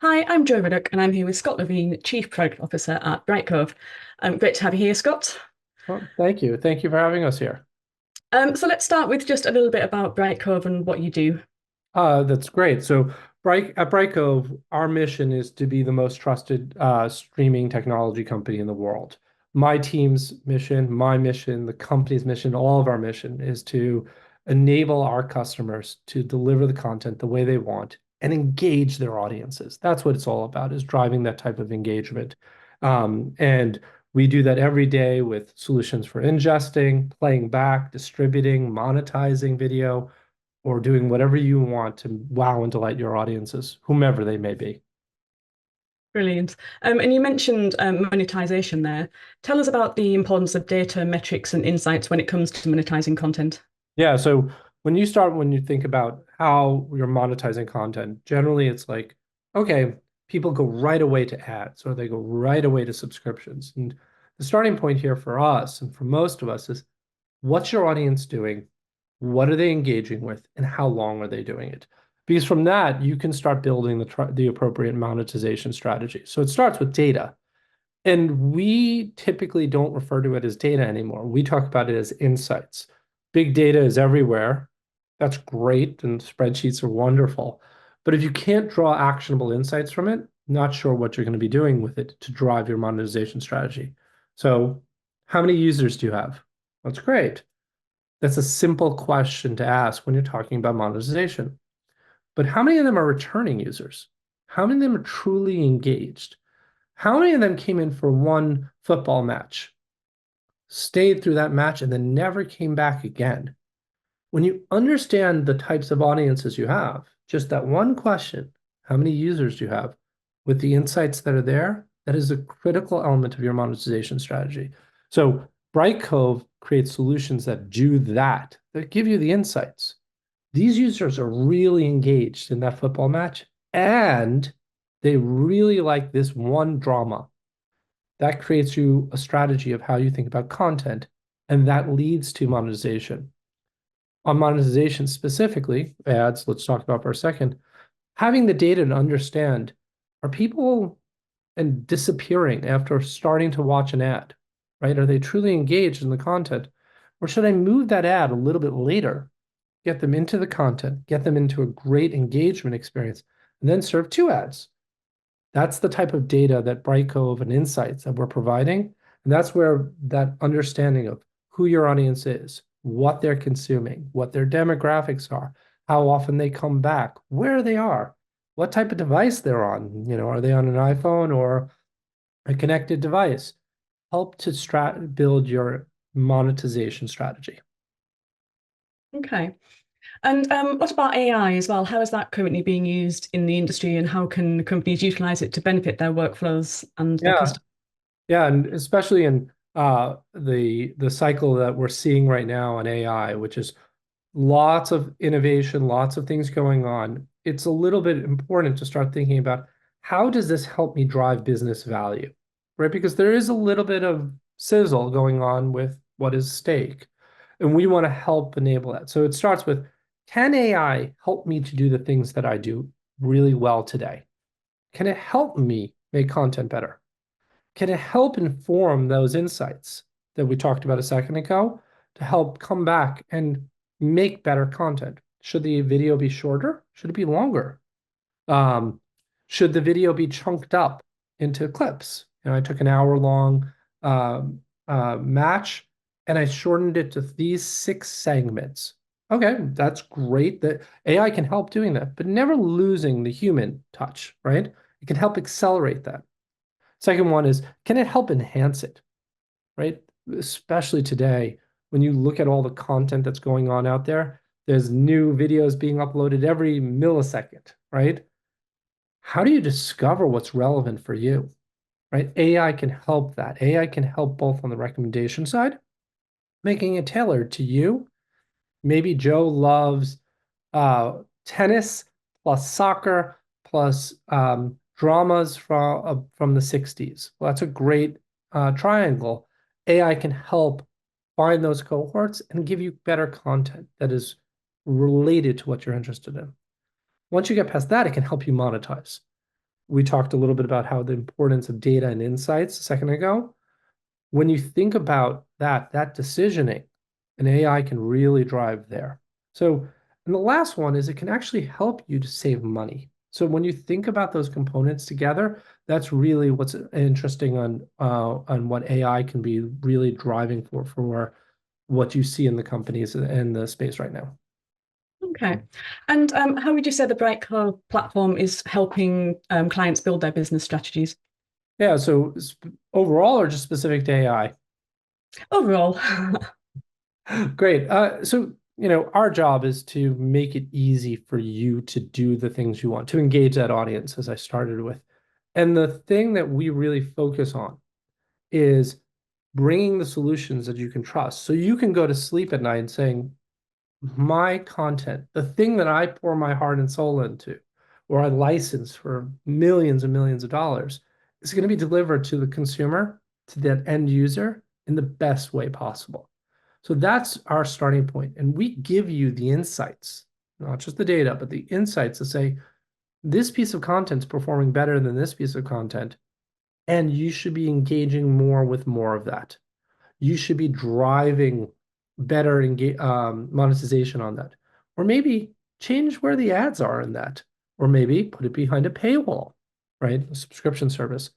Hi, I'm Jo Ruddock, and I'm here with Scott Levine, Chief Product Officer at Brightcove. Great to have you here, Scott. Well, thank you. Thank you for having us here. So let's start with just a little bit about Brightcove and what you do. That's great. So, at Brightcove, our mission is to be the most trusted streaming technology company in the world. My team's mission, my mission, the company's mission, all of our mission is to enable our customers to deliver the content the way they want and engage their audiences. That's what it's all about, is driving that type of engagement. And we do that every day with solutions for ingesting, playing back, distributing, monetizing video or doing whatever you want to wow and delight your audiences, whomever they may be. Brilliant. And you mentioned monetization there. Tell us about the importance of data, metrics, and insights when it comes to monetizing content. Yeah, so when you think about how you're monetizing content, generally it's like, okay, people go right away to ads or they go right away to subscriptions. And the starting point here for us and for most of us is what's your audience doing? What are they engaging with? And how long are they doing it? Because from that, you can start building the appropriate monetization strategy. So it starts with data. And we typically don't refer to it as data anymore. We talk about it as insights. Big data is everywhere. That's great, and spreadsheets are wonderful. But if you can't draw actionable insights from it, not sure what you're going to be doing with it to drive your monetization strategy. So, how many users do you have? That's great. That's a simple question to ask when you're talking about monetization. But how many of them are returning users? How many of them are truly engaged? How many of them came in for one football match, stayed through that match, and then never came back again? When you understand the types of audiences you have, just that one question, how many users do you have, with the insights that are there, that is a critical element of your monetization strategy. So Brightcove creates solutions that do that, that give you the insights. These users are really engaged in that football match, and they really like this one drama. That creates you a strategy of how you think about content, and that leads to monetization. On monetization specifically, ads, let's talk about for a second, having the data to understand, are people and disappearing after starting to watch an ad, right? Are they truly engaged in the content? Or should I move that ad a little bit later, get them into the content, get them into a great engagement experience, and then serve two ads? That's the type of data that Brightcove and insights that we're providing. And that's where that understanding of who your audience is, what they're consuming, what their demographics are, how often they come back, where they are, what type of device they're on. Are they on an iPhone or a connected device? Help to build your monetization strategy. Okay. And what about AI as well? How is that currently being used in the industry, and how can companies utilize it to benefit their workflows and their Yeah, customers? yeah, and especially in the cycle that we're seeing right now in AI, which is lots of innovation, lots of things going on. It's a little bit important to start thinking about how does this help me drive business value, right? Because there is a little bit of sizzle going on with what is stake, and we want to help enable that. So it starts with, can AI help me to do the things that I do really well today? Can it help me make content better? Can it help inform those insights that we talked about a second ago to help come back and make better content? Should the video be shorter? Should it be longer? Um, should the video be chunked up into clips? I took an hour-long match and I shortened it to these 6 segments. Okay, that's great that AI can help doing that, but never losing the human touch, right? It can help accelerate that. Second one is, can it help enhance it, right? Especially today, when you look at all the content that's going on out there, there's new videos being uploaded every millisecond, right? How do you discover what's relevant for you, right? AI can help that. AI can help both on the recommendation side, making it tailored to you. Maybe Joe loves tennis plus soccer plus dramas from the 60s. Well, that's a great triangle. AI can help find those cohorts and give you better content that is related to what you're interested in. Once you get past that, it can help you monetize. we talked a little bit about how the importance of data and insights a second ago. When you think about that decisioning, an AI can really drive there. So, and the last one is it can actually help you to save money. So when you think about those components together, that's really what's interesting on what AI can be really driving for what you see in the companies and the space right now. Okay. And how would you say the Brightcove platform is helping clients build their business strategies Yeah, so overall or just specific to AI? overall? Great. Our job is to make it easy for you to do the things you want, to engage that audience, as I started with. And the thing that we really focus on is bringing the solutions that you can trust. So you can go to sleep at night saying, my content, the thing that I pour my heart and soul into, or I license for millions and millions of dollars, is going to be delivered to the consumer, to that end user in the best way possible. So that's our starting point. And we give you the insights, not just the data, but the insights to say, this piece of content is performing better than this piece of content. And you should be engaging more with more of that. You should be driving better monetization on that. Or maybe change where the ads are in that. Or maybe put it behind a paywall, right? A subscription service.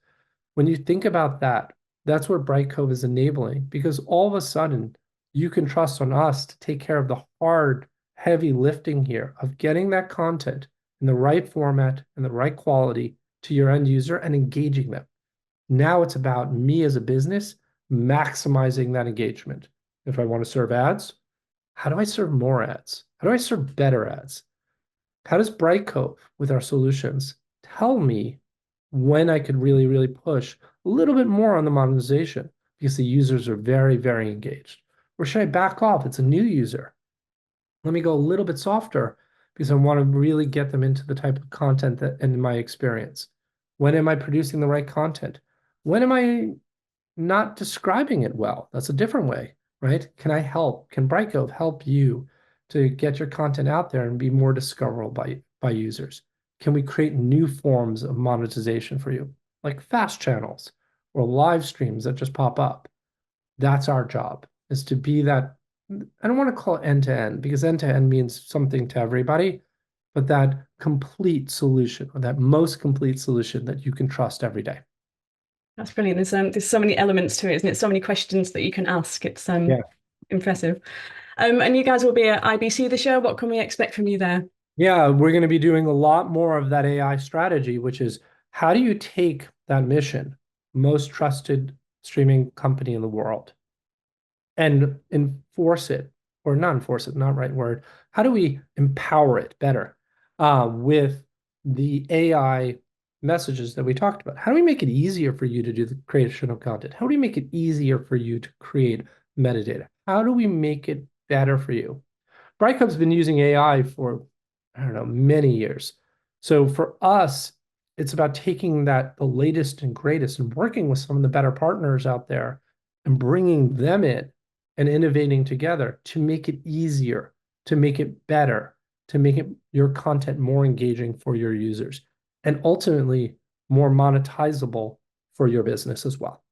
When you think about that, that's what Brightcove is enabling because all of a sudden you can trust on us to take care of the hard, heavy lifting here of getting that content in the right format and the right quality to your end user and engaging them. Now it's about me as a business maximizing that engagement. If I want to serve ads, how do I serve more ads? How do I serve better ads? How does Brightcove with our solutions tell me when I could really, really push a little bit more on the monetization because the users are very, very engaged? Or should I back off? It's a new user. Let me go a little bit softer because I want to really get them into the type of content that in my experience. When am I producing the right content? When am I not describing it well? That's a different way, right? Can I help? Can Brightcove help you to get your content out there and be more discoverable by users? Can we create new forms of monetization for you, like fast channels or live streams that just pop up? That's our job, is to be that. I don't want to call it end to end because end to end means something to everybody, but that complete solution or that most complete solution that you can trust every day. That's brilliant. There's so many elements to it, isn't it? So many questions that you can ask. It's Yeah. impressive. And you guys will be at IBC this year. What can we expect from you there? Yeah, we're going to be doing a lot more of that AI strategy, which is how do you take that mission, most trusted streaming company in the world, and enforce it, or not enforce it, not right word. How do we empower it better with the AI messages that we talked about? How do we make it easier for you to do the creation of content? How do we make it easier for you to create metadata? How do we make it better for you? Brightcove's been using AI for, I don't know, many years. So for us, it's about taking that, the latest and greatest, and working with some of the better partners out there and bringing them in and innovating together to make it easier, to make it better, to make it your content more engaging for your users, and ultimately more monetizable for your business as well.